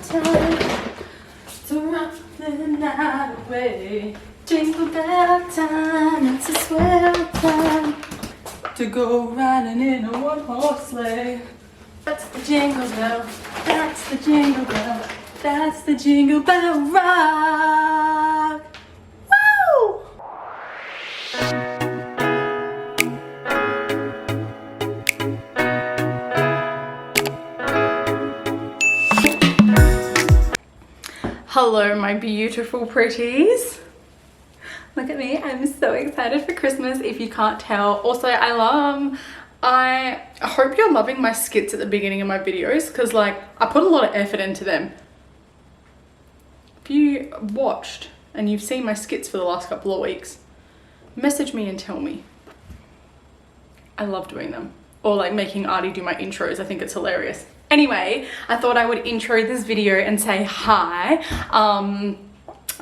time to run the night away. Jingle bell time, it's a swell time to go riding in a one-horse sleigh. That's the jingle bell, that's the jingle bell, that's the jingle bell rock. Woo! Hello, my beautiful pretties. Look at me, I'm so excited for Christmas if you can't tell. Also, I hope you're loving my skits at the beginning of my videos because like I put a lot of effort into them. If you watched and you've seen my skits for the last couple of weeks, message me and tell me. I love doing them. Or like making Artie do my intros, I think it's hilarious. Anyway, I thought I would intro this video and say hi.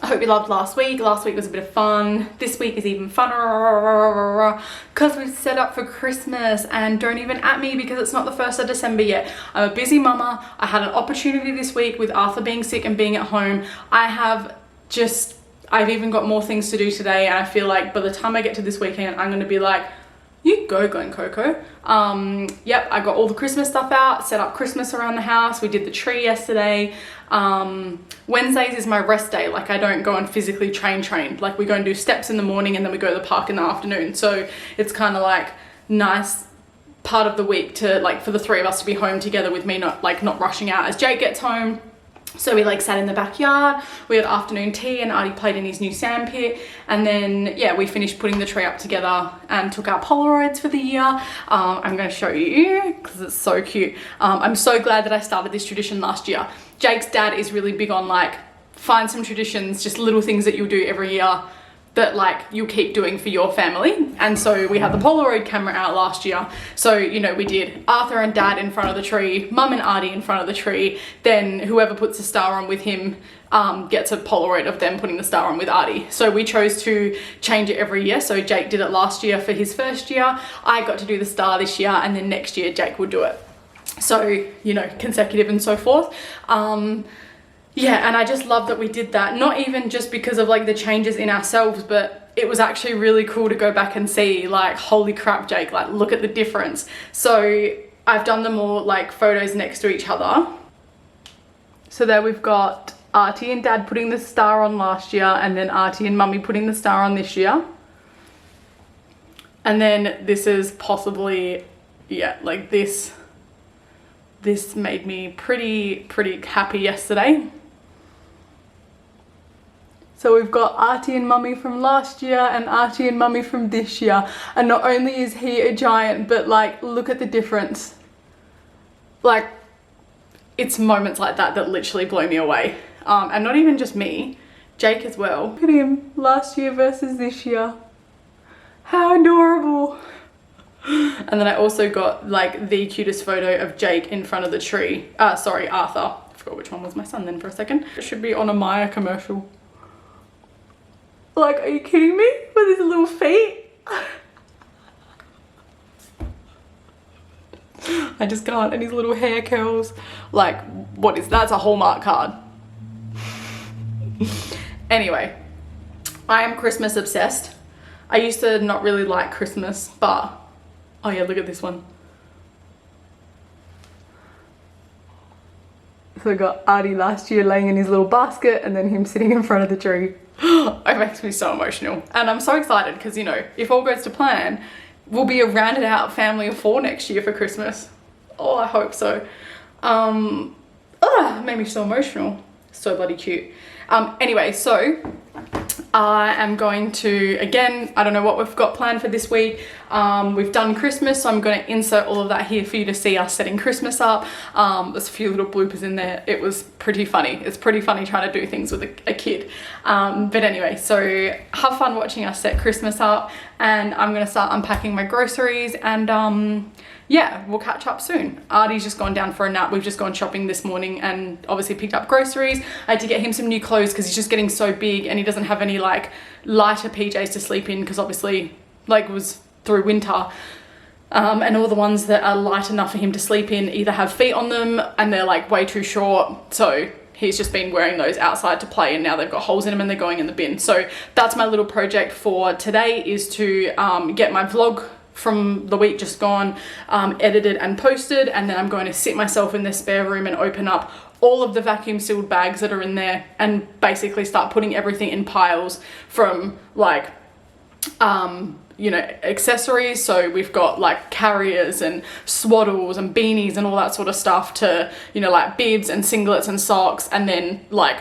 I hope you loved last week. Last week was a bit of fun. This week is even funner because we've set up for Christmas, and don't even at me because it's not the 1st of December yet. I'm a busy mama. I had an opportunity this week with Arthur being sick and being at home. I've even got more things to do today, and I feel like by the time I get to this weekend, I'm gonna be like, you go, Glen Coco. Yep, I got all the Christmas stuff out, set up Christmas around the house. We did the tree yesterday. Wednesdays is my rest day. Like I don't go and physically train. Like we go and do steps in the morning and then we go to the park in the afternoon. So it's kind of like nice part of the week to like for the three of us to be home together with me, not rushing out as Jake gets home. So we like sat in the backyard, we had afternoon tea and Artie played in his new sand pit, and then yeah, we finished putting the tree up together and took our Polaroids for the year. I'm going to show you because it's so cute. I'm so glad that I started this tradition last year. Jake's dad is really big on like find some traditions, just little things that you'll do every year that like you'll keep doing for your family. And so we had the Polaroid camera out last year. So, you know, we did Arthur and Dad in front of the tree, Mum and Artie in front of the tree, then whoever puts the star on with him gets a Polaroid of them putting the star on with Artie. So we chose to change it every year. So Jake did it last year for his first year. I got to do the star this year, and then next year Jake would do it. So, you know, consecutive and so forth. Yeah, and I just love that we did that, not even just because of like the changes in ourselves, but it was actually really cool to go back and see like, holy crap, Jake, like look at the difference. So I've done them all like photos next to each other. So there we've got Artie and Dad putting the star on last year, and then Artie and Mummy putting the star on this year. And then this is possibly, yeah, like this made me pretty happy yesterday. So we've got Artie and Mummy from last year and Artie and Mummy from this year. And not only is he a giant, but like, look at the difference. Like, it's moments like that that literally blow me away. And not even just me, Jake as well. Look at him, last year versus this year. How adorable. And then I also got like the cutest photo of Jake in front of the tree. Sorry, Arthur. I forgot which one was my son then for a second. It should be on a Maya commercial. Like, are you kidding me? With his little feet? I just can't. And his little hair curls. Like, what is that? That's a Hallmark card. Anyway, I am Christmas obsessed. I used to not really like Christmas, but oh yeah, look at this one. So I got Artie last year laying in his little basket and then him sitting in front of the tree. It makes me so emotional. And I'm so excited because, you know, if all goes to plan, we'll be a rounded out family of 4 next year for Christmas. Oh, I hope so. It made me so emotional. So bloody cute. Anyway, so I am going to, again, I don't know what we've got planned for this week. We've done Christmas, so I'm going to insert all of that here for you to see us setting Christmas up. There's a few little bloopers in there. It was pretty funny. It's pretty funny trying to do things with a kid. But anyway, so have fun watching us set Christmas up, and I'm going to start unpacking my groceries, and yeah, we'll catch up soon. Artie's just gone down for a nap. We've just gone shopping this morning and obviously picked up groceries. I had to get him some new clothes because he's just getting so big and he doesn't have any like lighter PJs to sleep in because obviously like it was through winter. And all the ones that are light enough for him to sleep in either have feet on them and they're like way too short. So he's just been wearing those outside to play, and now they've got holes in them and they're going in the bin. So that's my little project for today, is to get my vlog from the week just gone edited and posted, and then I'm going to sit myself in the spare room and open up all of the vacuum sealed bags that are in there and basically start putting everything in piles, from like you know, accessories. So we've got like carriers and swaddles and beanies and all that sort of stuff, to, you know, like bibs and singlets and socks, and then like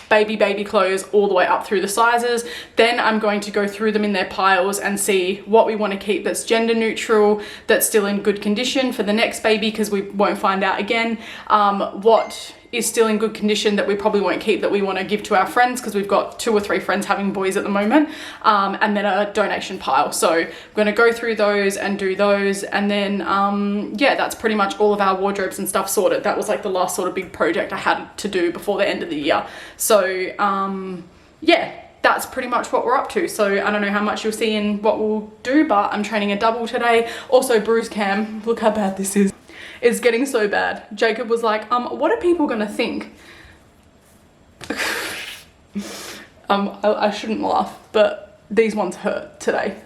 baby clothes all the way up through the sizes. Then I'm going to go through them in their piles and see what we want to keep that's gender neutral, that's still in good condition for the next baby, because we won't find out again. What is still in good condition that we probably won't keep, that we want to give to our friends, because we've got 2 or 3 friends having boys at the moment, and then a donation pile. So I'm going to go through those and do those, and then yeah, that's pretty much all of our wardrobes and stuff sorted. That was like the last sort of big project I had to do before the end of the year. So yeah, that's pretty much what we're up to. So I don't know how much you'll see in what we'll do, but I'm training a double today. Also, bruise cam, look how bad this is. It's getting so bad. Jacob was like, what are people gonna think? I shouldn't laugh, but these ones hurt today.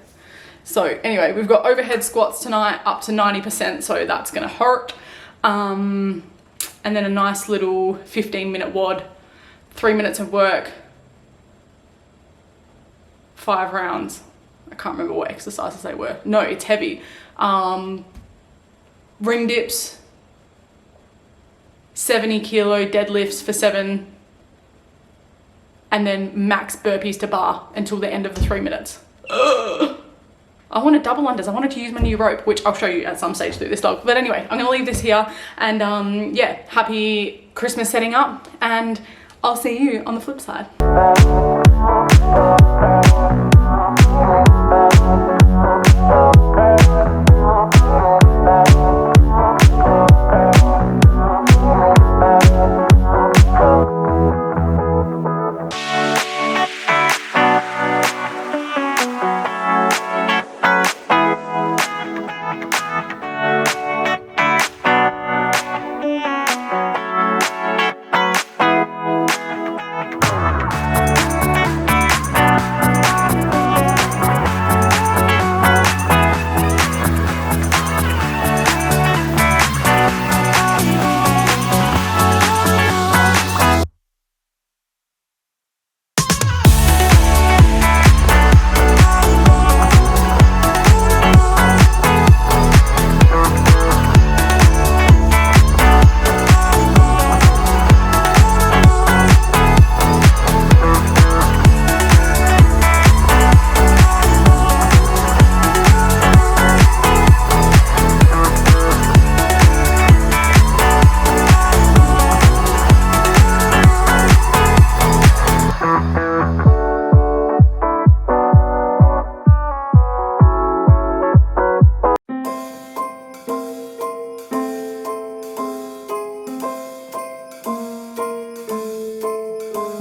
So anyway, we've got overhead squats tonight up to 90%, so that's gonna hurt. And then a nice little 15-minute WOD, 3 minutes of work, 5 rounds. I can't remember what exercises they were. No, it's heavy. Ring dips, 70 kilo deadlifts for 7, and then max burpees to bar until the end of the 3 minutes. Ugh. I wanted double unders. I wanted to use my new rope, which I'll show you at some stage through this vlog. But anyway, I'm gonna leave this here, and yeah, happy Christmas setting up, and I'll see you on the flip side.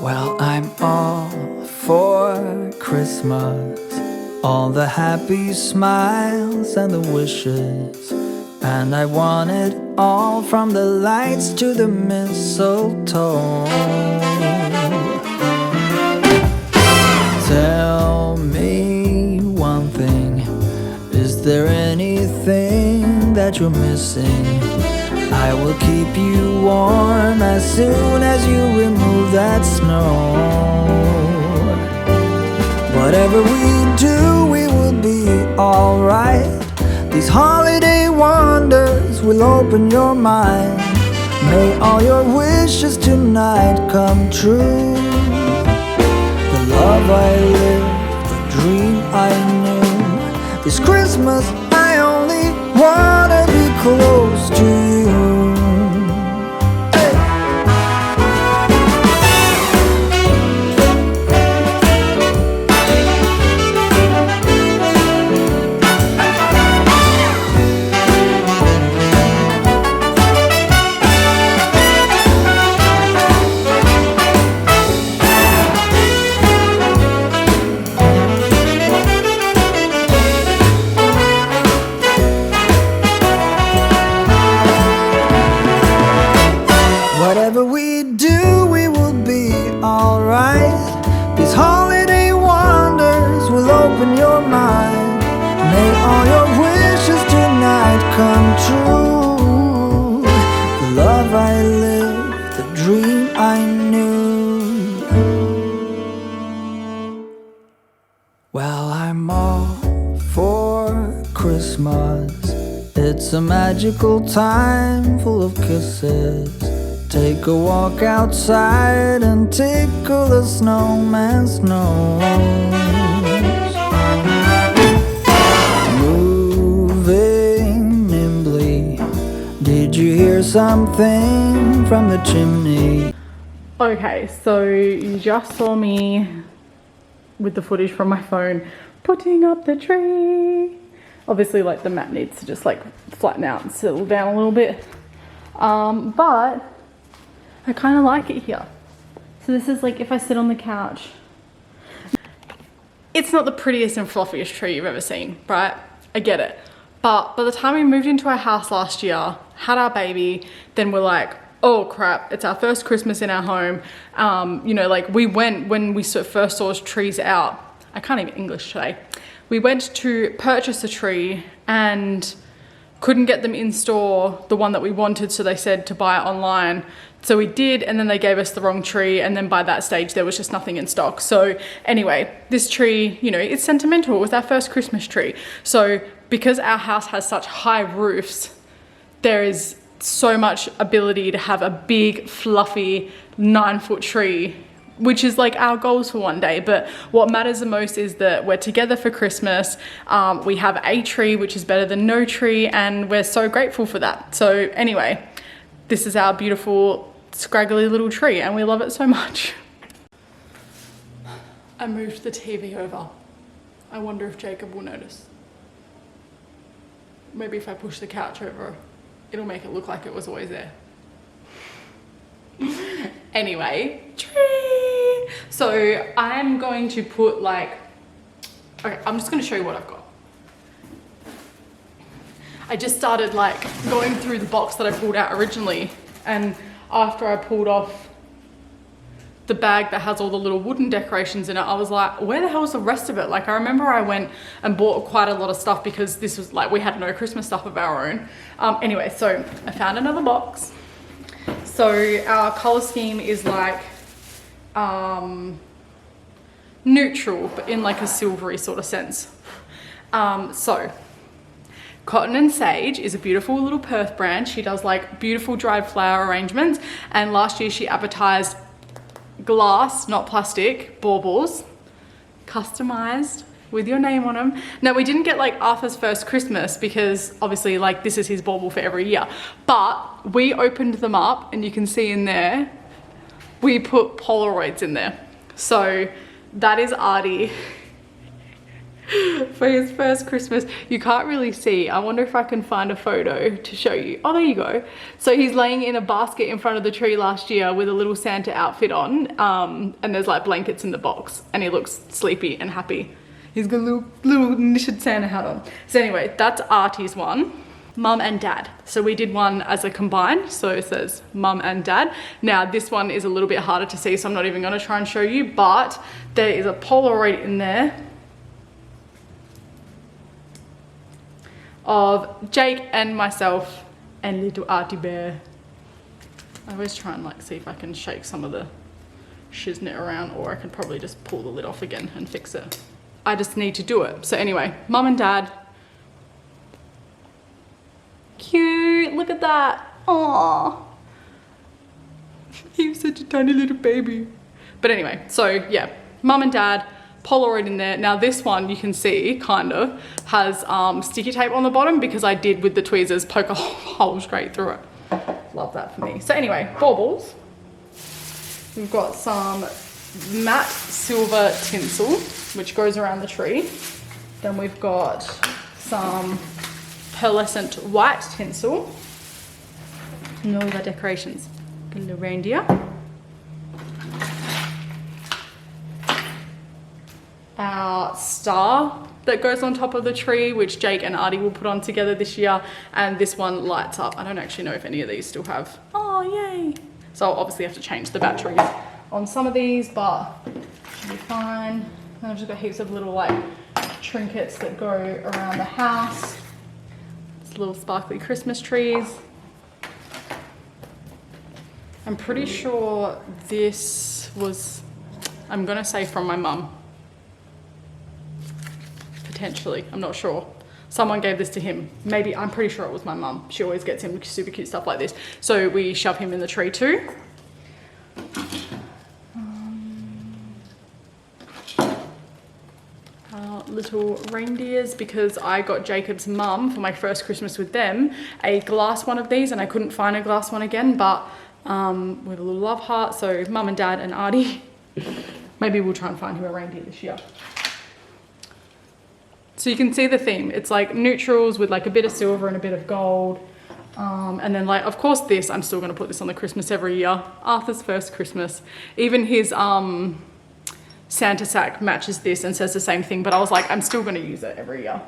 Well, I'm all for Christmas, all the happy smiles and the wishes, and I want it all, from the lights to the mistletoe. Tell me one thing, is there anything that you're missing? I will keep you warm as soon as you remove that snow. Whatever we do, we will be alright. These holiday wonders will open your mind. May all your wishes tonight come true. The love I lived, the dream I knew. This Christmas I only wanna be close to you. magical time full of kisses. Take a walk outside and tickle the snowman's nose. Moving nimbly, did you hear something from the chimney? Okay, so you just saw me with the footage from my phone putting up the tree. Obviously, like, the mat needs to just like flatten out and settle down a little bit. But I kind of like it here. So this is like if I sit on the couch. It's not the prettiest and fluffiest tree you've ever seen, right? I get it. But by the time we moved into our house last year, had our baby, then we're like, oh crap, it's our first Christmas in our home. You know, like, we went, when we first saw trees out, I can't even English today. We went to purchase a tree and couldn't get them in store, the one that we wanted, so they said to buy it online. So we did, and then they gave us the wrong tree, and then by that stage there was just nothing in stock. So anyway, this tree, you know, it's sentimental. It was our first Christmas tree. So because our house has such high roofs, there is so much ability to have a big fluffy 9-foot tree, which is like our goals for one day. But what matters the most is that we're together for Christmas. We have a tree, which is better than no tree, and we're so grateful for that. So anyway, this is our beautiful scraggly little tree, and we love it so much. I moved the TV over. I wonder if Jacob will notice. Maybe if I push the couch over, it'll make it look like it was always there. Anyway, tree. So I'm going to put like, okay, I'm just going to show you what I've got. I just started like going through the box that I pulled out originally, and after I pulled off the bag that has all the little wooden decorations in it, I was like, where the hell's the rest of it? Like, I remember I went and bought quite a lot of stuff because this was like, we had no Christmas stuff of our own. Anyway, so I found another box. So our color scheme is like neutral, but in like a silvery sort of sense. So Cotton and Sage is a beautiful little Perth brand. She does like beautiful dried flower arrangements, and last year she advertised glass, not plastic, baubles, customized with your name on them. Now, we didn't get like Arthur's first Christmas because obviously like this is his bauble for every year, but we opened them up and you can see in there we put Polaroids in there. So that is Artie for his first Christmas. You can't really see. I wonder if I can find a photo to show you. Oh, there you go. So he's laying in a basket in front of the tree last year with a little Santa outfit on, and there's like blankets in the box, and he looks sleepy and happy. He's got a little knitted Santa hat on. So anyway, that's Artie's one. Mum and Dad. So we did one as a combined, so it says Mum and Dad. Now this one is a little bit harder to see, so I'm not even gonna try and show you, but there is a Polaroid in there of Jake and myself and little Artie Bear. I always try and like see if I can shake some of the shiznit around, or I can probably just pull the lid off again and fix it. I just need to do it. So anyway, Mum and Dad. Cute, look at that. Aww. He was such a tiny little baby. But anyway, so yeah, Mum and Dad, Polaroid in there. Now this one you can see kind of has sticky tape on the bottom because I did with the tweezers poke a hole straight through it. Love that for me. So anyway, baubles. We've got some matte silver tinsel which goes around the tree. Then we've got some pearlescent white tinsel and all of our decorations. Got a little reindeer. Our star that goes on top of the tree, which Jake and Artie will put on together this year, and this one lights up. I don't actually know if any of these still have. Oh, yay. So I'll obviously have to change the batteries on some of these, but should be fine. And I've just got heaps of little like trinkets that go around the house. It's little sparkly Christmas trees. I'm pretty sure this was, I'm gonna say from my mum. Potentially, I'm not sure. someone gave this to him. Maybe, I'm pretty sure it was my mum. She always gets him super cute stuff like this. So we shove him in the tree too. Little reindeers, because I got Jacob's mum for my first Christmas with them a glass one of these, and I couldn't find a glass one again, but with a little love heart. So mum and dad and Artie, maybe we'll try and find him a reindeer this year. So you can see the theme. It's like neutrals with like a bit of silver and a bit of gold. And then like, of course this, I'm still gonna put this on the Christmas every year. Arthur's first Christmas. Even his Santa sack matches this and says the same thing, but I was like, I'm still gonna use it every year.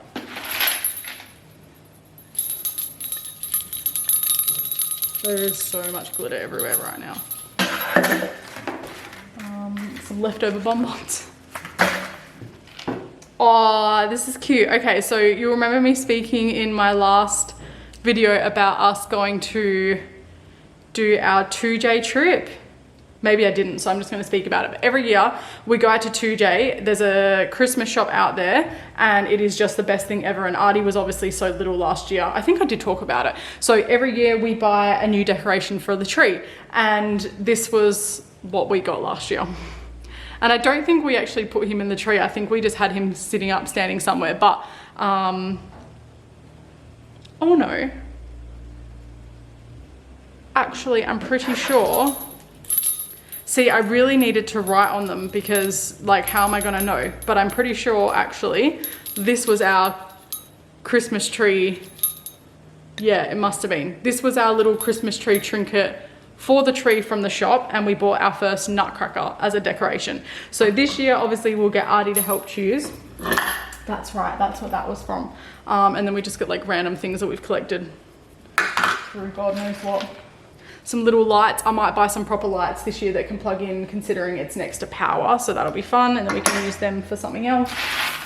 There's so much glitter everywhere right now. Some leftover bonbons. Oh, this is cute. Okay, so you remember me speaking in my last video about us going to do our 2J trip? Maybe I didn't, so I'm just going to speak about it. But every year we go out to 2J. There's a Christmas shop out there and it is just the best thing ever. And Artie was obviously so little last year. I think I did talk about it. So every year we buy a new decoration for the tree, and this was what we got last year. And I don't think we actually put him in the tree. I think we just had him sitting up, standing somewhere. But, oh no. Actually, I'm pretty sure. See, I really needed to write on them because, like, how am I gonna know? But I'm pretty sure, actually, this was our Christmas tree. Yeah, it must have been. This was our little Christmas tree trinket for the tree from the shop, and we bought our first nutcracker as a decoration. So this year, obviously, we'll get Artie to help choose. That's right, that's what that was from. And then we just get, like, random things that we've collected through God knows what. Some little lights. I might buy some proper lights this year that can plug in, considering it's next to power, so that'll be fun, and then we can use them for something else.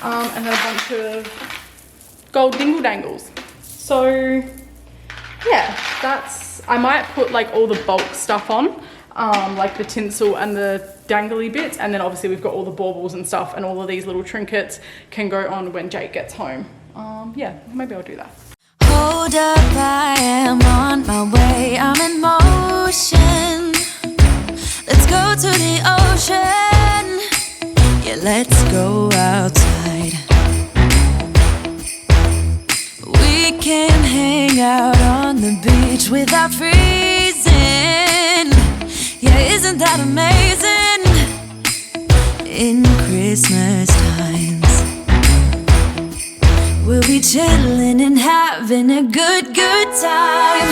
And then a bunch of gold dingle dangles. So yeah, that's, I might put like all the bulk stuff on, like the tinsel and the dangly bits, and then obviously we've got all the baubles and stuff, and all of these little trinkets can go on when Jake gets home. Yeah, maybe I'll do that. Hold up, I am on my way, I'm in motion. Let's go to the ocean. Yeah, let's go outside. We can hang out on the beach without freezing. Yeah, isn't that amazing? In Christmas times we'll be chilling and having a good time.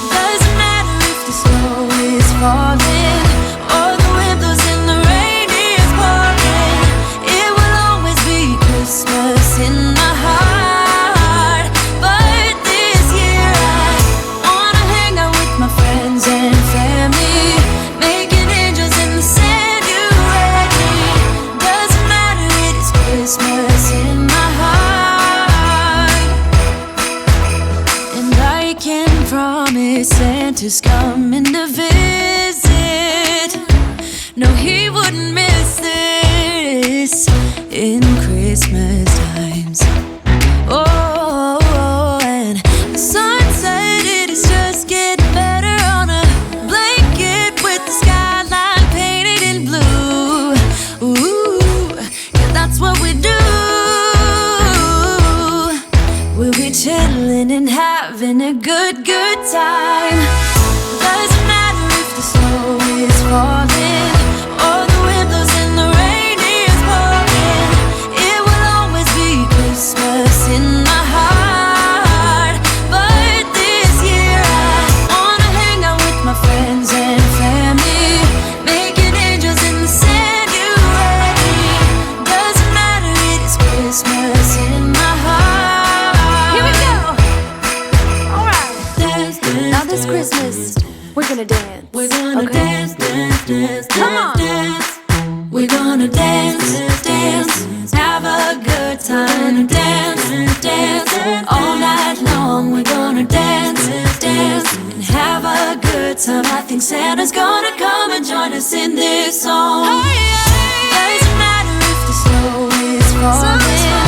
Doesn't matter if the snow is falling or the wind blows and the rain is pouring. It will always be Christmas in my heart. But this year I wanna hang out with my friends and family, making angels in the sand, you ready? Doesn't matter, it is Christmas in my heart. Promise Santa's coming to visit. No, he wouldn't miss this in Christmas times. Oh, and the sun said it is just getting better on a blanket with the skyline painted in blue. Ooh, yeah, that's what we do. We'll be chilling and having a good time. Doesn't matter if the snow is falling or the wind blows and the rain is pouring. It will always be Christmas in my heart. But this year I wanna hang out with my friends and family, making angels in the sand, you ready? Doesn't matter, it is Christmas in my heart. Here we go. Now this Christmas, we're gonna dance. We're gonna dance, dance, dance, come on. Dance. We're gonna dance, dance, have a good time. Dance, dance, all night long. We're gonna dance, dance, and have a good time. I think Santa's gonna come and join us in this song. Doesn't matter if the snow is falling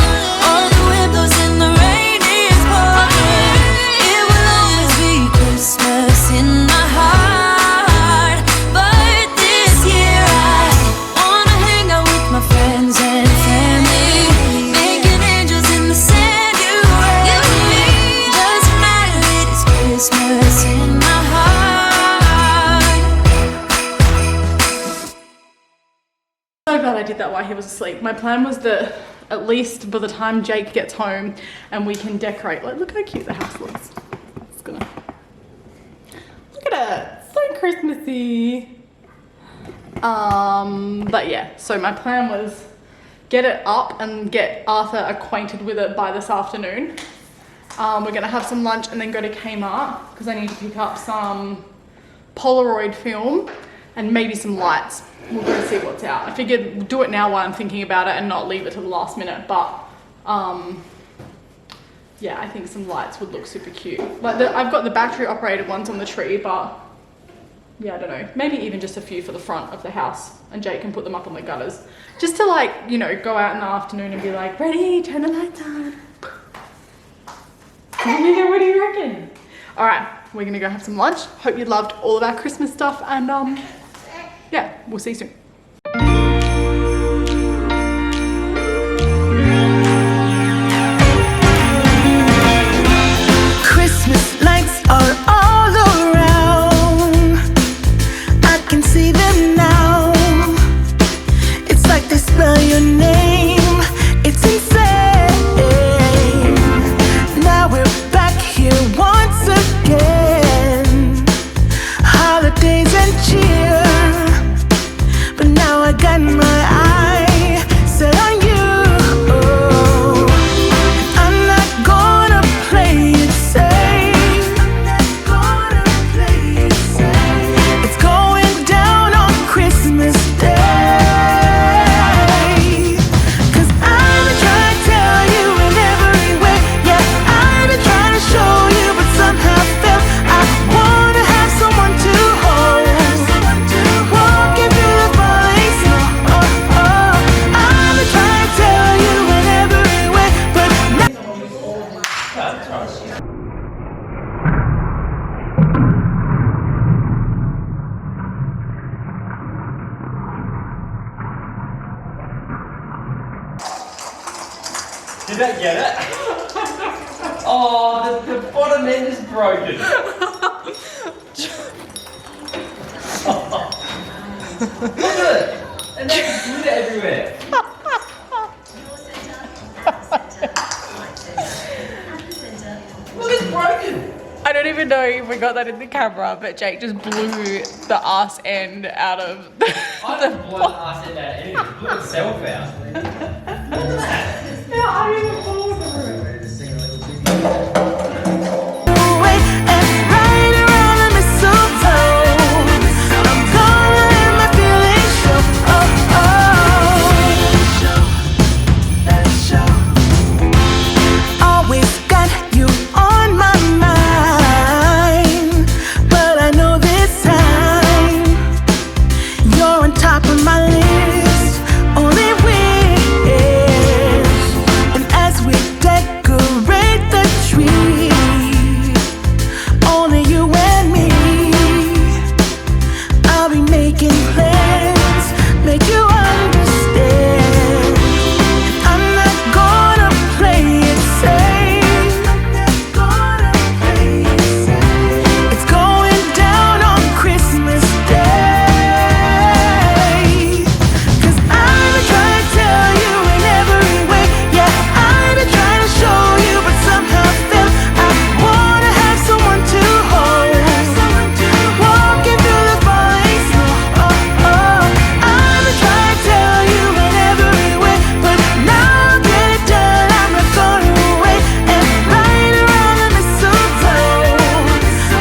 or the wind blows and the rain so glad I did that while he was asleep. My plan was that at least by the time Jake gets home and we can decorate. Like, look how cute the house looks. It's gonna... Look at it, so Christmassy. But yeah, so my plan was get it up and get Arthur acquainted with it by this afternoon. We're gonna have some lunch and then go to Kmart because I need to pick up some Polaroid film and maybe some lights. We'll go see what's out. I figured do it now while I'm thinking about it and not leave it to the last minute, but yeah, I think some lights would look super cute. Like I've got the battery operated ones on the tree, but yeah, I don't know, maybe even just a few for the front of the house, and Jake can put them up on the gutters just to, like, you know, go out in the afternoon and be like, ready, turn the lights on. What do you reckon? All right, we're gonna go have some lunch. Hope you loved all of our Christmas stuff, and yeah, we'll see you soon. Christmas lights are all around. I can see them now. It's like they spell your name. It's insane. Now we're back here once again. Holidays and cheer. But now I got my eye set on you. I'm not gonna play it safe. It's going down on Christmas Day. 'Cause I've been trying to tell you in every way. Yeah, I've been trying to show you, but somehow felt I wanna have someone to hold. Walking through the falling snow. I've been trying to tell you in every way, but now Did that get it? Oh, the bottom end is broken. Look at it! And there's glitter everywhere. Look, it's broken. I don't even know if we got that in the camera, but Jake just blew the arse end out of I don't blow the arse end out anything. It blew itself out. Look at that. away and right around the mistletoe. I'm gonna let my feelings show. Always got you on my mind, but I know this time you're on top of my list. Only wish. And as we decorate the tree, only you and me, I'll be making plans, make you understand. I'm not gonna play it safe. It's going down on Christmas Day. 'Cause I've been trying to tell you in every way. Yeah, I've been trying to show you, but somehow felt I wanna have someone to hold. Walking through the falling snow. I've been trying to tell you in every way, but now I'll get it done. I'm not gonna wait and right around the mistletoe.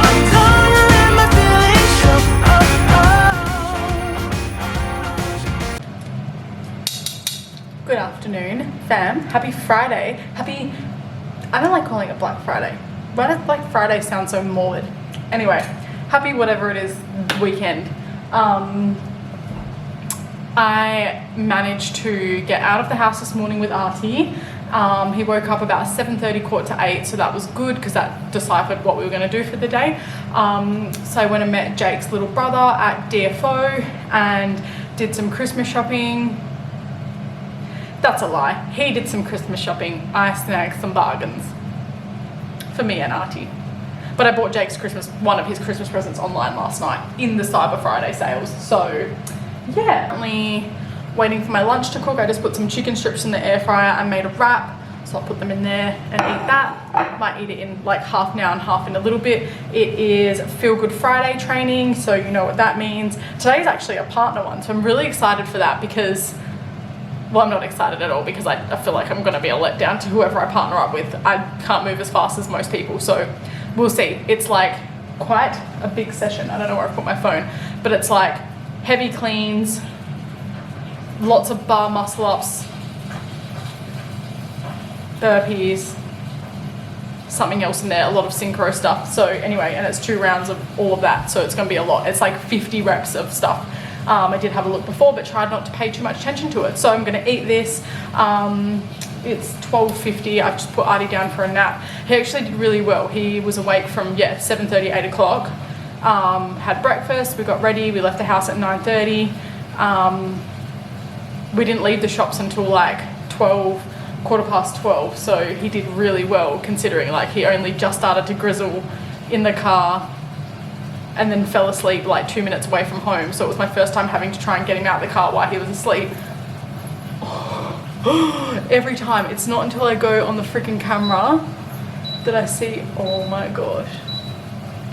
I'm gonna let my feelings show. Good afternoon, fam. Happy Friday. I don't like calling it Black Friday. Why does Black Friday sound so morbid? Anyway, happy whatever it is weekend. I managed to get out of the house this morning with Artie. He woke up about 7:30, 7:45, so that was good because that deciphered what we were going to do for the day. So I went and met Jake's little brother at DFO and did some Christmas shopping. That's a lie. He did some Christmas shopping. I snagged some bargains for me and Artie. But I bought Jake's one of his Christmas presents online last night in the Cyber Friday sales. So yeah, only waiting for my lunch to cook. I just put some chicken strips in the air fryer and made a wrap. So I'll put them in there and eat that. Might eat it in like half now and half in a little bit. It is Feel Good Friday training, so you know what that means. Today is actually a partner one, so I'm really excited for that because, well, I'm not excited at all because I feel like I'm going to be a letdown to whoever I partner up with. I can't move as fast as most people, so we'll see. It's like quite a big session. I don't know where I put my phone, but it's like heavy cleans, lots of bar muscle ups, burpees, something else in there, a lot of synchro stuff. So anyway, and it's 2 rounds of all of that, so it's going to be a lot. It's like 50 reps of stuff. I did have a look before, but tried not to pay too much attention to it. So I'm going to eat this. It's 12:50. I've just put Artie down for a nap. He actually did really well. He was awake from 7:30, 8 o'clock. Had breakfast. We got ready. We left the house at 9:30. We didn't leave the shops until like 12:15. So he did really well considering like he only just started to grizzle in the car and then fell asleep like 2 minutes away from home. So it was my first time having to try and get him out of the car while he was asleep. Every time, it's not until I go on the freaking camera that I see, oh my gosh.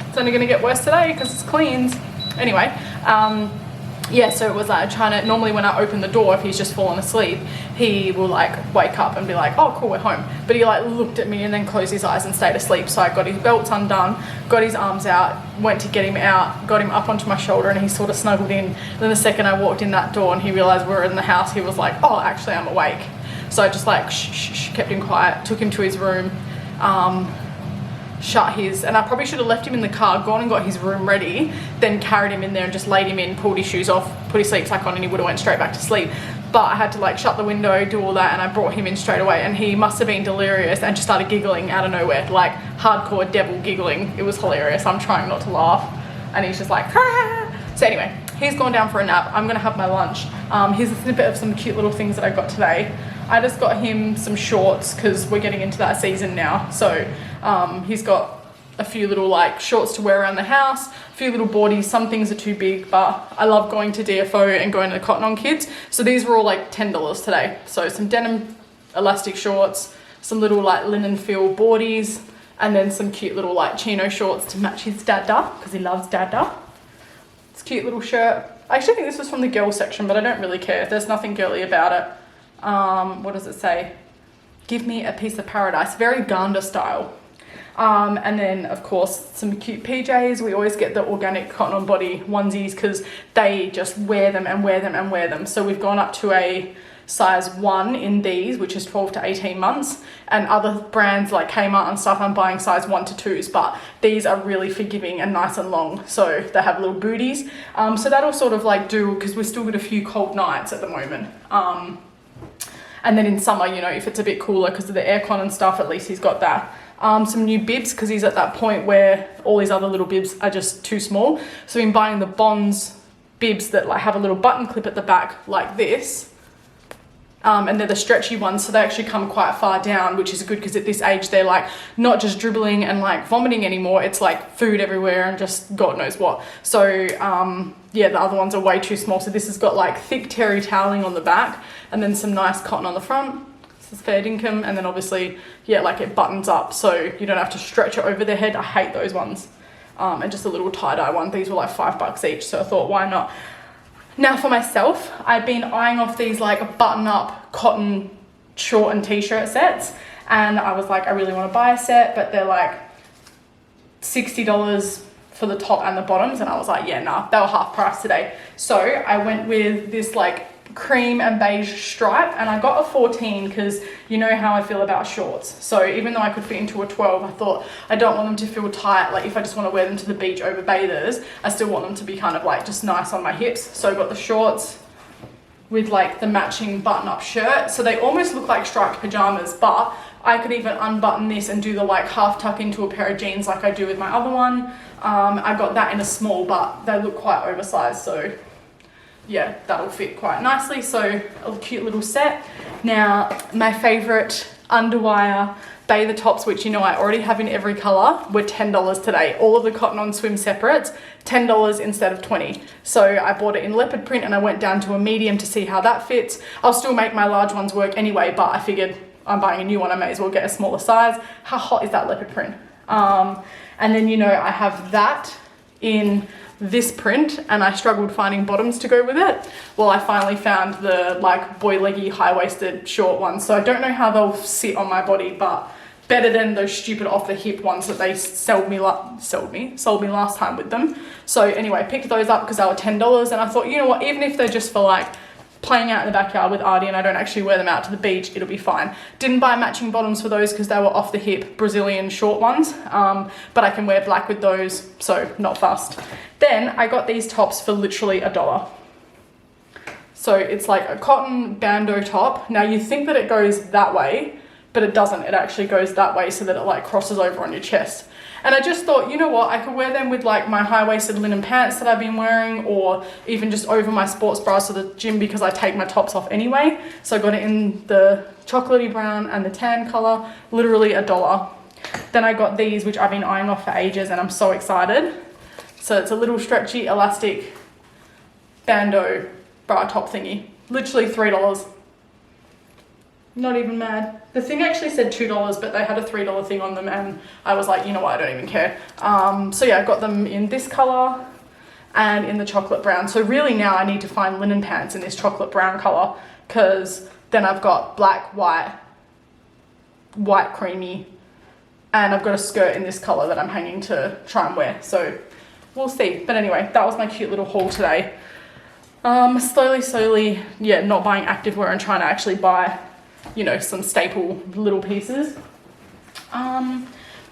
It's only gonna get worse today because it's cleans. Anyway, yeah, so it was like trying to, normally when I open the door, if he's just fallen asleep, he will like wake up and be like, oh cool, we're home. But he like looked at me and then closed his eyes and stayed asleep. So I got his belts undone, got his arms out, went to get him out, got him up onto my shoulder, and he sort of snuggled in. Then the second I walked in that door and he realized we were in the house, he was like, oh, actually I'm awake. So I just like kept him quiet, took him to his room, shut his, and I probably should have left him in the car, gone and got his room ready, then carried him in there and just laid him in, pulled his shoes off, put his sleep sack on, and he would have went straight back to sleep. But I had to like shut the window, do all that, and I brought him in straight away, and he must have been delirious and just started giggling out of nowhere, like hardcore devil giggling. It was hilarious. I'm trying not to laugh, and he's just like, ah. So anyway, he's gone down for a nap. I'm gonna have my lunch. Here's a snippet of some cute little things that I got today. I just got him some shorts because we're getting into that season now. So he's got a few little like shorts to wear around the house, a few little boardies. Some things are too big, but I love going to DFO and going to the Cotton On Kids. So these were all like $10 today. So some denim elastic shorts, some little like linen feel boardies, and then some cute little like chino shorts to match his dada because he loves dada. It's a cute little shirt. I actually think this was from the girls section, but I don't really care. There's nothing girly about it. What does it say? Give me a piece of paradise. Very Ganda style. And then of course some cute PJs. We always get the organic Cotton On Body onesies because they just wear them and wear them and wear them. So we've gone up to a size 1 in these, which is 12 to 18 months, and other brands like Kmart and stuff, I'm buying size 1 to 2s, but these are really forgiving and nice and long, so they have little booties. So that'll sort of like do, because we've still got a few cold nights at the moment. And then in summer, you know, if it's a bit cooler because of the aircon and stuff, at least he's got that. Some new bibs because he's at that point where all these other little bibs are just too small. So I've been buying the Bonds bibs that like have a little button clip at the back like this. And they're the stretchy ones, so they actually come quite far down, which is good because at this age they're like not just dribbling and like vomiting anymore, it's like food everywhere and just God knows what. So yeah, the other ones are way too small. So this has got like thick terry toweling on the back and then some nice cotton on the front. This is fair dinkum, and then obviously, yeah, like it buttons up so you don't have to stretch it over their head. I hate those ones. And just a little tie-dye one. These were like $5 each, so I thought, why not? Now for myself, I've been eyeing off these like button-up cotton short and t-shirt sets, and I was like, I really want to buy a set, but they're like $60 for the top and the bottoms, and I was like, yeah, nah, they were half price today. So I went with this like cream and beige stripe, and I got a 14 because you know how I feel about shorts. So even though I could fit into a 12, I thought I don't want them to feel tight. Like if I just want to wear them to the beach over bathers, I still want them to be kind of like just nice on my hips. So I got the shorts with like the matching button-up shirt. So they almost look like striped pajamas, but I could even unbutton this and do the like half tuck into a pair of jeans like I do with my other one. I got that in a small, but they look quite oversized, so yeah, that'll fit quite nicely. So a cute little set. Now my favorite underwire bather tops, which you know I already have in every color, were $10 today. All of the Cotton On Swim separates, $10 instead of $20. So I bought it in leopard print and I went down to a medium to see how that fits. I'll still make my large ones work anyway, but I figured I'm buying a new one, I may as well get a smaller size. How hot is that leopard print? And then, you know, I have that in this print and I struggled finding bottoms to go with it. Well, I finally found the like boy leggy high-waisted short ones. So I don't know how they'll sit on my body, but better than those stupid off the hip ones that they sold me last time with them. So anyway, I picked those up because they were $10 and I thought, you know what, even if they're just for like playing out in the backyard with Artie and I don't actually wear them out to the beach, it'll be fine. Didn't buy matching bottoms for those because they were off the hip Brazilian short ones, but I can wear black with those, so not fussed. Then I got these tops for literally $1. So it's like a cotton bandeau top. Now you think that it goes that way, but it doesn't. It actually goes that way so that it like crosses over on your chest. And I just thought, you know what, I could wear them with like my high-waisted linen pants that I've been wearing, or even just over my sports bras to the gym because I take my tops off anyway. So I got it in the chocolatey brown and the tan color, literally $1. Then I got these, which I've been eyeing off for ages and I'm so excited. So it's a little stretchy elastic bandeau bra top thingy, literally $3. Not even mad. The thing actually said $2, but they had a $3 thing on them and I was like, you know what, I don't even care. So yeah, I got them in this color and in the chocolate brown. So really now I need to find linen pants in this chocolate brown color, because then I've got black, white creamy, and I've got a skirt in this color that I'm hanging to try and wear. So we'll see. But anyway, that was my cute little haul today. Slowly, yeah, not buying activewear and trying to actually buy, you know, some staple little pieces.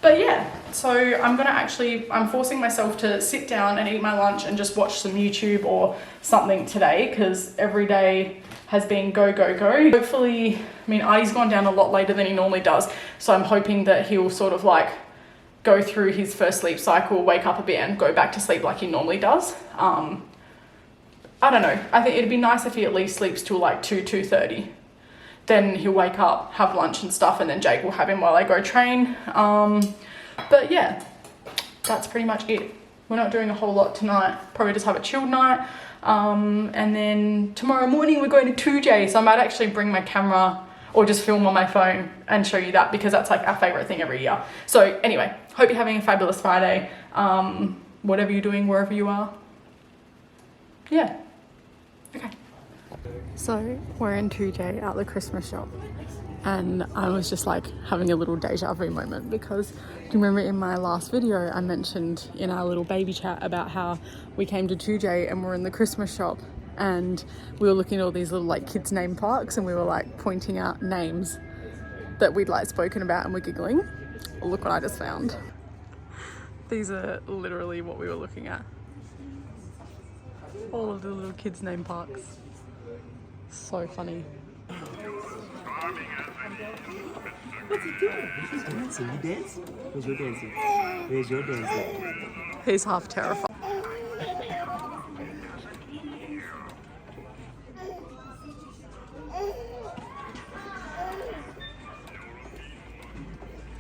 But yeah, so I'm forcing myself to sit down and eat my lunch and just watch some YouTube or something today, because every day has been go. Hopefully, I mean, Artie's gone down a lot later than he normally does, so I'm hoping that he'll sort of like go through his first sleep cycle, wake up a bit and go back to sleep like he normally does. I don't know, I think it'd be nice if he at least sleeps till like 2:30. Then he'll wake up, have lunch and stuff, and then Jake will have him while I go train. But yeah, that's pretty much it. We're not doing a whole lot tonight. Probably just have a chilled night. And then tomorrow morning we're going to 2J, so I might actually bring my camera or just film on my phone and show you that, because that's like our favorite thing every year. So anyway, hope you're having a fabulous Friday. Whatever you're doing, wherever you are. Yeah. Okay. So we're in 2J at the Christmas shop, and I was just like having a little deja vu moment, because do you remember in my last video I mentioned in our little baby chat about how we came to 2J and we're in the Christmas shop and we were looking at all these little like kids name parks and we were like pointing out names that we'd like spoken about and we're giggling. Well, look what I just found. These are literally what we were looking at. All of the little kids name parks. So funny. What's he doing? He's dancing. You dance? Where's your dancing? Where's your dancing? He's half terrified.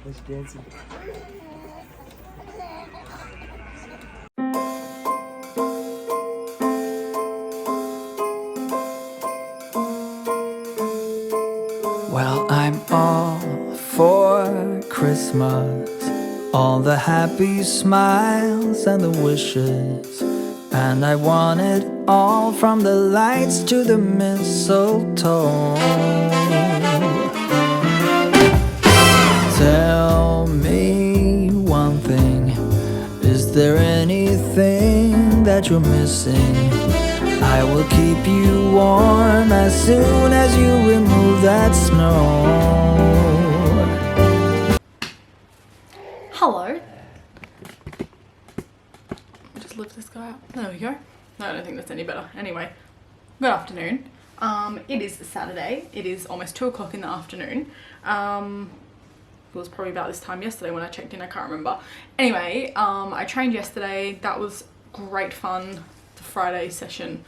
Where's dancing? Well, I'm all for Christmas, all the happy smiles and the wishes, and I want it all, from the lights to the mistletoe. Tell me one thing, is there anything that you're missing? I will keep you warm as soon as you remove that snow. Hello. Just lift this guy up. There we go. No, I don't think that's any better. Anyway, good afternoon. It is Saturday. It is almost 2 o'clock in the afternoon. It was probably about this time yesterday when I checked in. I can't remember. Anyway, I trained yesterday. That was great fun. The Friday session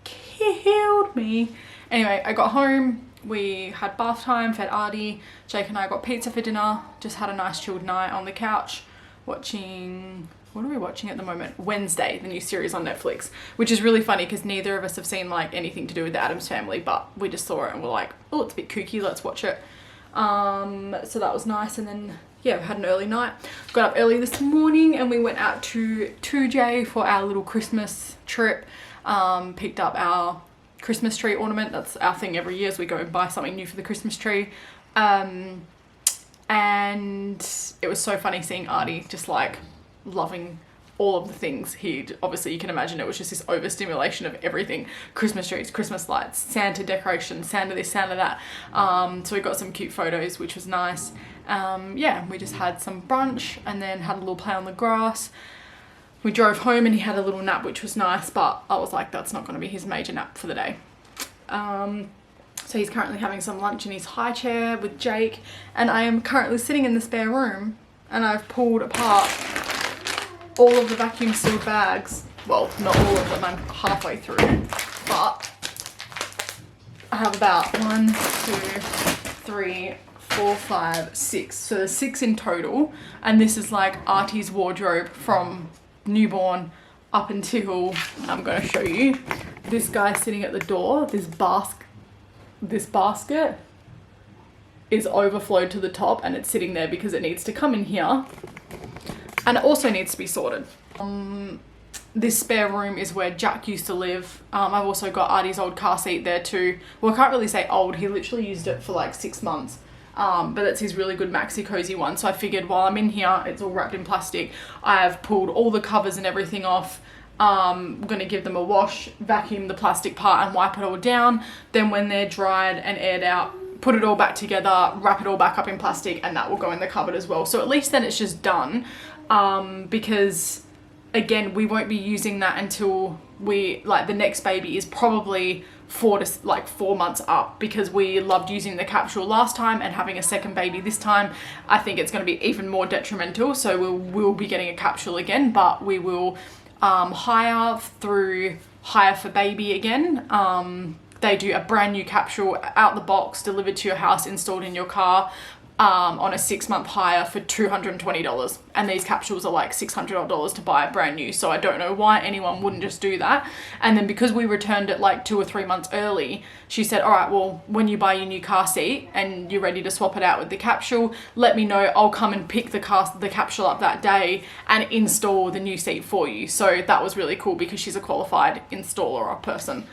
killed me. Anyway, I got home, we had bath time, fed Artie, Jake and I got pizza for dinner, just had a nice chilled night on the couch watching, what are we watching at the moment? Wednesday, the new series on Netflix, which is really funny because neither of us have seen like anything to do with the Addams Family, but we just saw it and we're like, oh, it's a bit kooky, let's watch it. So that was nice. And then yeah, we had an early night, got up early this morning and we went out to 2J for our little Christmas trip. Picked up our Christmas tree ornament. That's our thing every year, is we go and buy something new for the Christmas tree. And it was so funny seeing Artie just like loving all of the things. Obviously you can imagine it was just this overstimulation of everything. Christmas trees, Christmas lights, Santa decorations, Santa this, Santa that. So we got some cute photos, which was nice. Yeah, we just had some brunch and then had a little play on the grass. We drove home and he had a little nap, which was nice, but I was like, that's not going to be his major nap for the day. So he's currently having some lunch in his high chair with Jake, and I am currently sitting in the spare room and I've pulled apart all of the vacuum sealed bags. Well, not all of them, I'm halfway through, but I have about 1, 2, 3, 4, 5, 6. So there's 6 in total, and this is like Artie's wardrobe from newborn up until, I'm going to show you, this guy sitting at the door. This basket is overflowed to the top and it's sitting there because it needs to come in here, and it also needs to be sorted. This spare room is where Jack used to live. I've also got Artie's old car seat there too. Well, I can't really say old, he literally used it for like 6 months. But it's his really good maxi cozy one. So I figured while I'm in here, it's all wrapped in plastic, I've pulled all the covers and everything off. I'm gonna give them a wash, vacuum the plastic part and wipe it all down. Then when they're dried and aired out, put it all back together, wrap it all back up in plastic, and that will go in the cupboard as well. So at least then it's just done. Because again, we won't be using that until the next baby is probably 4 months up, because we loved using the capsule last time, and having a second baby this time, I think it's going to be even more detrimental. So we'll be getting a capsule again, but we will hire through Hire for Baby again. They do a brand new capsule out the box, delivered to your house, installed in your car, on a 6-month hire for $220, and these capsules are like $600 to buy brand new. So I don't know why anyone wouldn't just do that. And then because we returned it like 2 or 3 months early, she said, all right, well, when you buy your new car seat and you're ready to swap it out with the capsule, let me know, I'll come and pick the capsule up that day and install the new seat for you. So that was really cool because she's a qualified installer or person.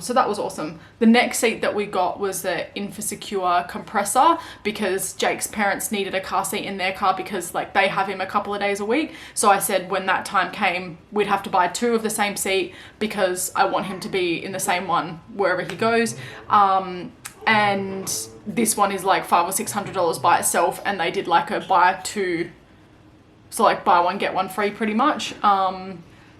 So that was awesome. The next seat that we got was the InfoSecure compressor, because Jake's parents needed a car seat in their car because like they have him a couple of days a week. So I said when that time came, we'd have to buy 2 of the same seat because I want him to be in the same one wherever he goes. And this one is like $500 or $600 by itself, and they did like a buy 2, so like buy 1 get 1 free pretty much.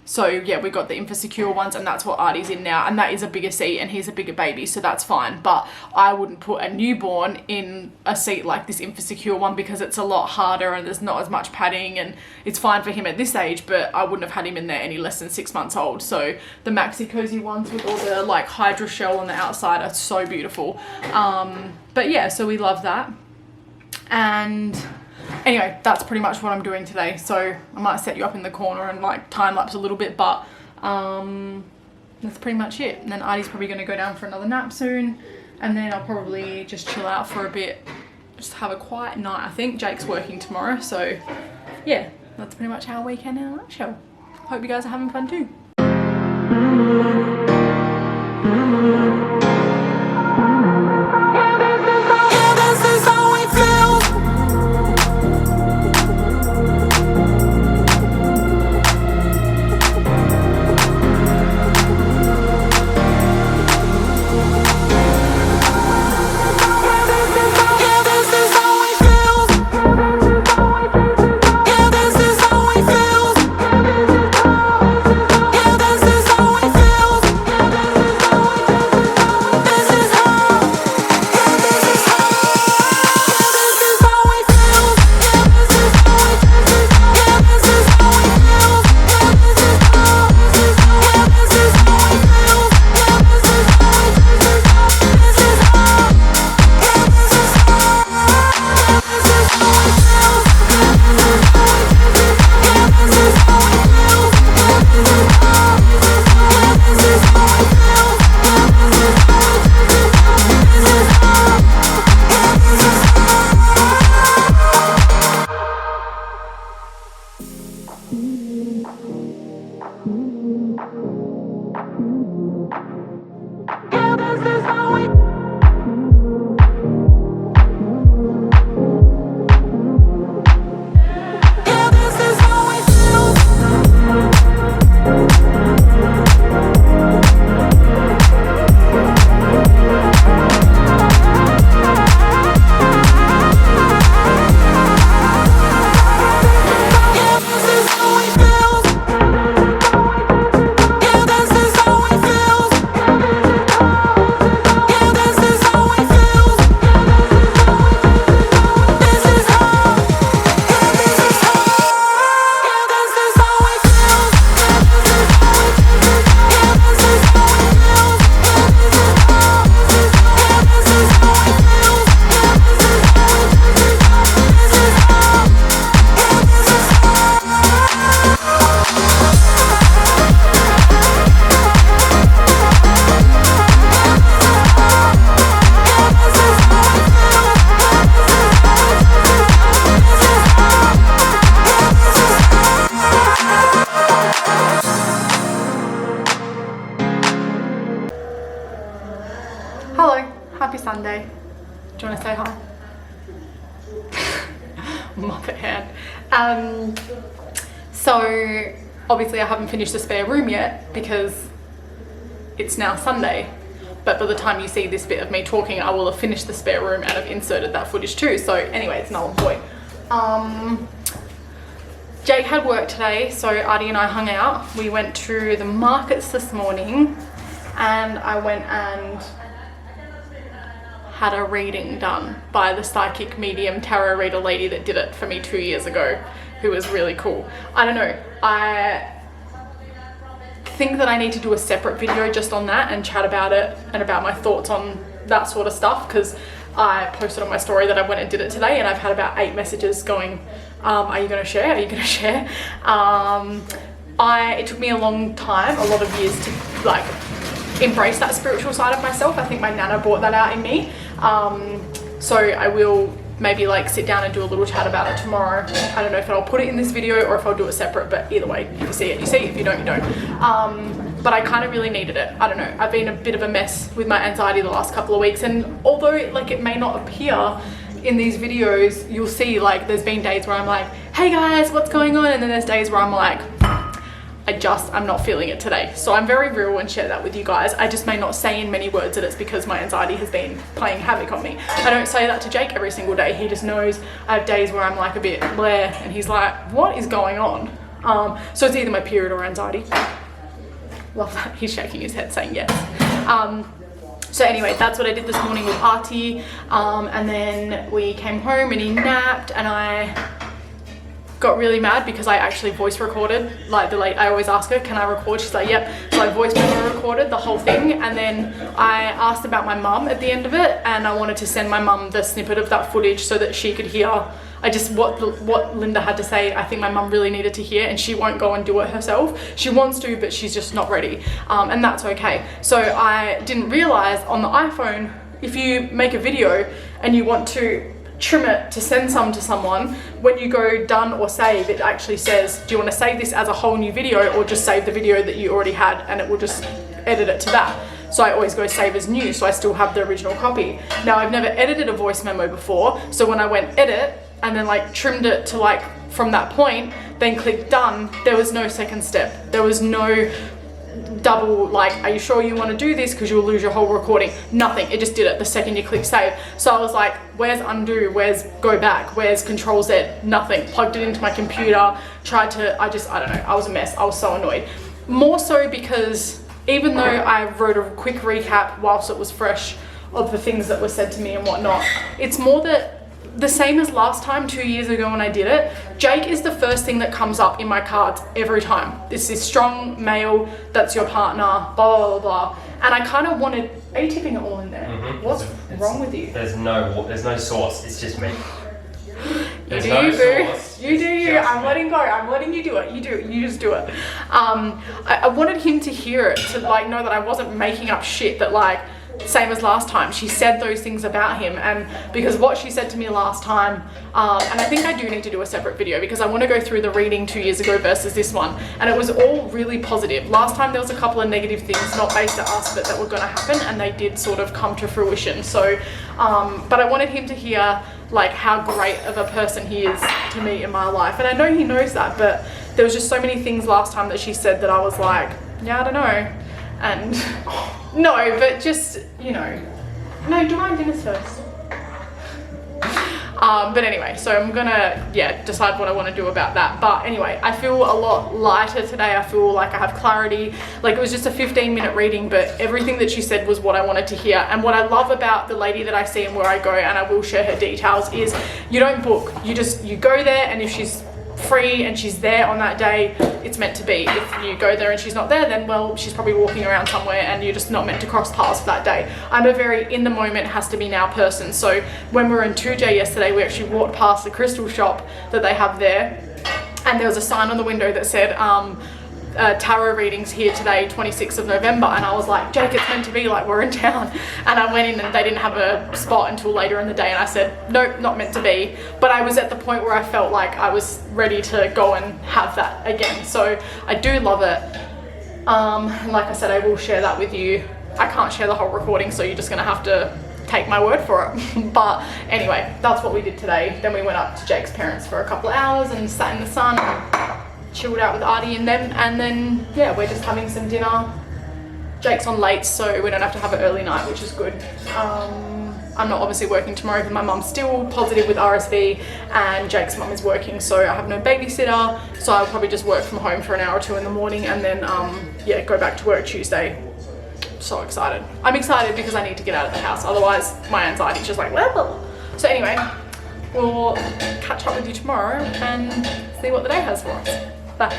So yeah, we got the InfoSecure ones, and that's what Artie's in now, and that is a bigger seat and he's a bigger baby, so that's fine. But I wouldn't put a newborn in a seat like this InfoSecure one because it's a lot harder and there's not as much padding, and it's fine for him at this age, but I wouldn't have had him in there any less than 6 months old. So the maxi cozy ones with all the like Hydra shell on the outside are so beautiful. But yeah, so we love that. And anyway, that's pretty much what I'm doing today. So I might set you up in the corner and like time lapse a little bit, but that's pretty much it. And then Artie's probably going to go down for another nap soon, and then I'll probably just chill out for a bit, just have a quiet night. I think Jake's working tomorrow, so yeah, that's pretty much our weekend in a nutshell. Hope you guys are having fun too. Feels Do you want to say hi? Muppet hand. So obviously I haven't finished the spare room yet because it's now Sunday. But by the time you see this bit of me talking, I will have finished the spare room and have inserted that footage too. So anyway, it's null and void. Jake had work today, so Artie and I hung out. We went to the markets this morning and I went and had a reading done by the psychic medium tarot reader lady that did it for me 2 years ago, who was really cool. I don't know, I think that I need to do a separate video just on that and chat about it and about my thoughts on that sort of stuff, because I posted on my story that I went and did it today and I've had about 8 messages going, are you going to share? Are you going to share? It took me a long time, a lot of years to like embrace that spiritual side of myself. I think my nana brought that out in me. So I will maybe like sit down and do a little chat about it tomorrow. I don't know if I'll put it in this video or if I'll do it separate, but either way, if you see it, you see it. If you don't, you don't. But I kind of really needed it. I don't know. I've been a bit of a mess with my anxiety the last couple of weeks, and although like it may not appear in these videos, you'll see like there's been days where I'm like, hey guys, what's going on? And then there's days where I'm like, I'm not feeling it today. So I'm very real and share that with you guys. I just may not say in many words that it's because my anxiety has been playing havoc on me. I don't say that to Jake every single day. He just knows I have days where I'm like a bit bleh and he's like, what is going on? So it's either my period or anxiety. Love that. He's shaking his head saying yes. So anyway, that's what I did this morning with Artie. And then we came home and he napped and I got really mad because I actually voice recorded, like I always ask her, can I record? She's like, yep. So I voice memo recorded the whole thing, and then I asked about my mum at the end of it, and I wanted to send my mum the snippet of that footage so that she could hear what Linda had to say. I think my mum really needed to hear, and she won't go and do it herself. She wants to, but she's just not ready, and that's okay. So I didn't realize on the iPhone, if you make a video and you want to trim it to send some to someone, when you go done or save, it actually says, do you want to save this as a whole new video or just save the video that you already had, and it will just edit it to that. So I always go save as new, so I still have the original copy. Now I've never edited a voice memo before, so when I went edit and then like trimmed it to like from that point, then clicked done, there was no second step. There was no double like, are you sure you want to do this because you'll lose your whole recording? Nothing. It just did it the second you click save. So I was like, where's undo, where's go back, where's Control Z? Nothing. Plugged it into my computer, tried to, I don't know, I was a mess. I was so annoyed. More so because even though I wrote a quick recap whilst it was fresh of the things that were said to me and whatnot, it's more that the same as last time 2 years ago when I did it, Jake is the first thing that comes up in my cards every time. It's this strong male, that's your partner, blah, blah, blah, blah. And I kind of wanted, are you tipping it all in there? Mm-hmm. What's wrong with you? There's no sauce, it's just me. You do you, boo. You do you. I'm letting go. I'm letting you do it. You do it. You just do it. I wanted him to hear it, to like know that I wasn't making up shit, that like, same as last time, she said those things about him, and because what she said to me last time, and I think I do need to do a separate video because I want to go through the reading 2 years ago versus this one, and it was all really positive. Last time there was a couple of negative things, not based at us, but that were going to happen, and they did sort of come to fruition. So but I wanted him to hear like how great of a person he is to me in my life, and I know he knows that, but there was just so many things last time that she said that I was like, yeah, I don't know. And no, but just, you know, no, do my dinners first. But anyway, so I'm gonna, decide what I want to do about that. But anyway, I feel a lot lighter today. I feel like I have clarity. Like it was just a 15-minute reading, but everything that she said was what I wanted to hear. And what I love about the lady that I see and where I go, and I will share her details, is you don't book. You go there, and if she's free and she's there on that day, it's meant to be. If you go there and she's not there, then well, she's probably walking around somewhere and you're just not meant to cross paths for that day. I'm a very in the moment, has to be now person. So when we were in 2J yesterday, we actually walked past the crystal shop that they have there, and there was a sign on the window that said tarot readings here today, 26th of November, and I was like, Jake, it's meant to be, like we're in town. And I went in and they didn't have a spot until later in the day, and I said, nope, not meant to be. But I was at the point where I felt like I was ready to go and have that again. So I do love it. Like I said, I will share that with you. I can't share the whole recording, so you're just gonna have to take my word for it. But anyway, that's what we did today. Then we went up to Jake's parents for a couple of hours and sat in the sun and chilled out with Artie and them. And then, yeah, we're just having some dinner. Jake's on late, so we don't have to have an early night, which is good. I'm not obviously working tomorrow because my mum's still positive with RSV and Jake's mum is working, so I have no babysitter. So I'll probably just work from home for an hour or two in the morning and then, yeah, go back to work Tuesday. So excited. I'm excited because I need to get out of the house. Otherwise, my anxiety's just like, well. So anyway, we'll catch up with you tomorrow and see what the day has for us. Bye.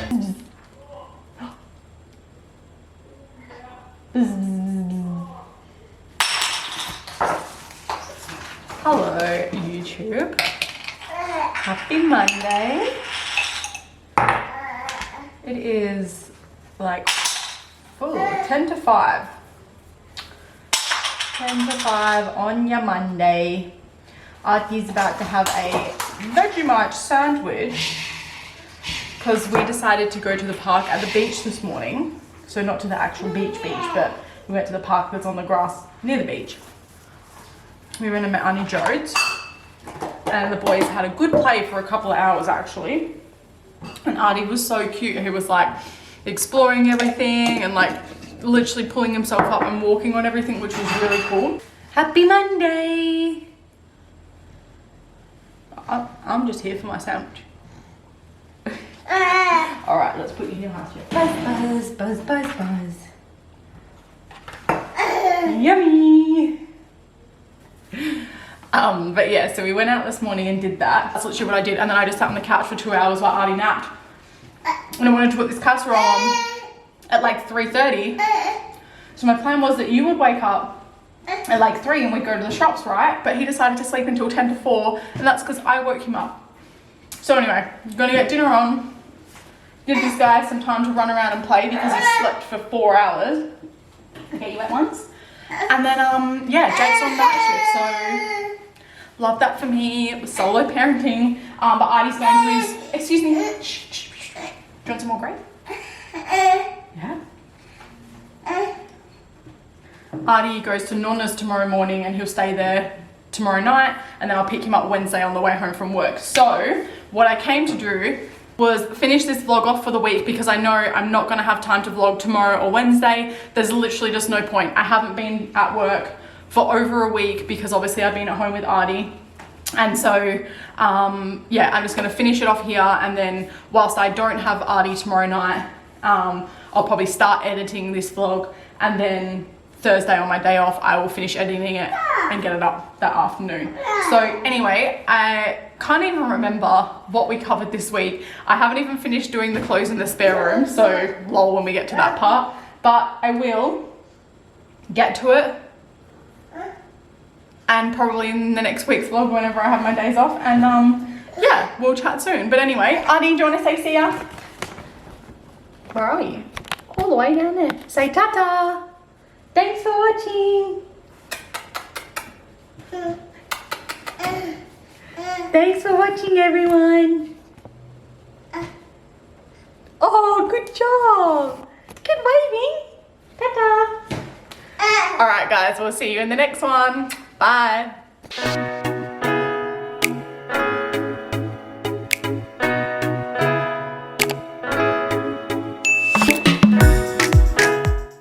Hello YouTube, happy Monday. It is like 10 to 5 on your Monday. Artie's about to have a Vegemite sandwich because we decided to go to the park at the beach this morning. So not to the actual beach, but we went to the park that's on the grass near the beach. We went and met Auntie Jodes and the boys had a good play for a couple of hours actually. And Artie was so cute. He was like exploring everything and like literally pulling himself up and walking on everything, which was really cool. Happy Monday! I'm just here for my sandwich. All right, let's put you in your house here. Buzz, buzz, buzz, buzz, buzz. Yummy! But yeah, so we went out this morning and did that. That's literally what I did. And then I just sat on the couch for 2 hours while Artie napped. And I wanted to put this casserole on at like 3:30. So my plan was that you would wake up at like 3 and we'd go to the shops, right? But he decided to sleep until 10 to 4 and that's because I woke him up. So anyway, I'm gonna get dinner on, give this guy some time to run around and play because he slept for 4 hours. Okay, you wet ones? And then, yeah, Jake's on that shift, so love that for me, solo parenting. But Artie's going to his, excuse me, shh, shh, shh. Do you want some more grape? Yeah. Artie goes to Nonna's tomorrow morning and he'll stay there tomorrow night and then I'll pick him up Wednesday on the way home from work. So what I came to do was finish this vlog off for the week because I know I'm not going to have time to vlog tomorrow or Wednesday. There's literally just no point. I haven't been at work for over a week because obviously I've been at home with Artie. And so, yeah, I'm just going to finish it off here and then whilst I don't have Artie tomorrow night, I'll probably start editing this vlog and then Thursday on my day off, I will finish editing it and get it up that afternoon. So anyway, I can't even remember what we covered this week. I haven't even finished doing the clothes in the spare room, so lol when we get to that part. But I will get to it and probably in the next week's vlog whenever I have my days off. And yeah, we'll chat soon. But anyway, Artie, do you want to say see ya? Where are you? All the way down there. Say ta-ta. Thanks for watching. Thanks for watching, everyone. Oh, good job. Good waving. Ta-ta. All right, guys, we'll see you in the next one. Bye.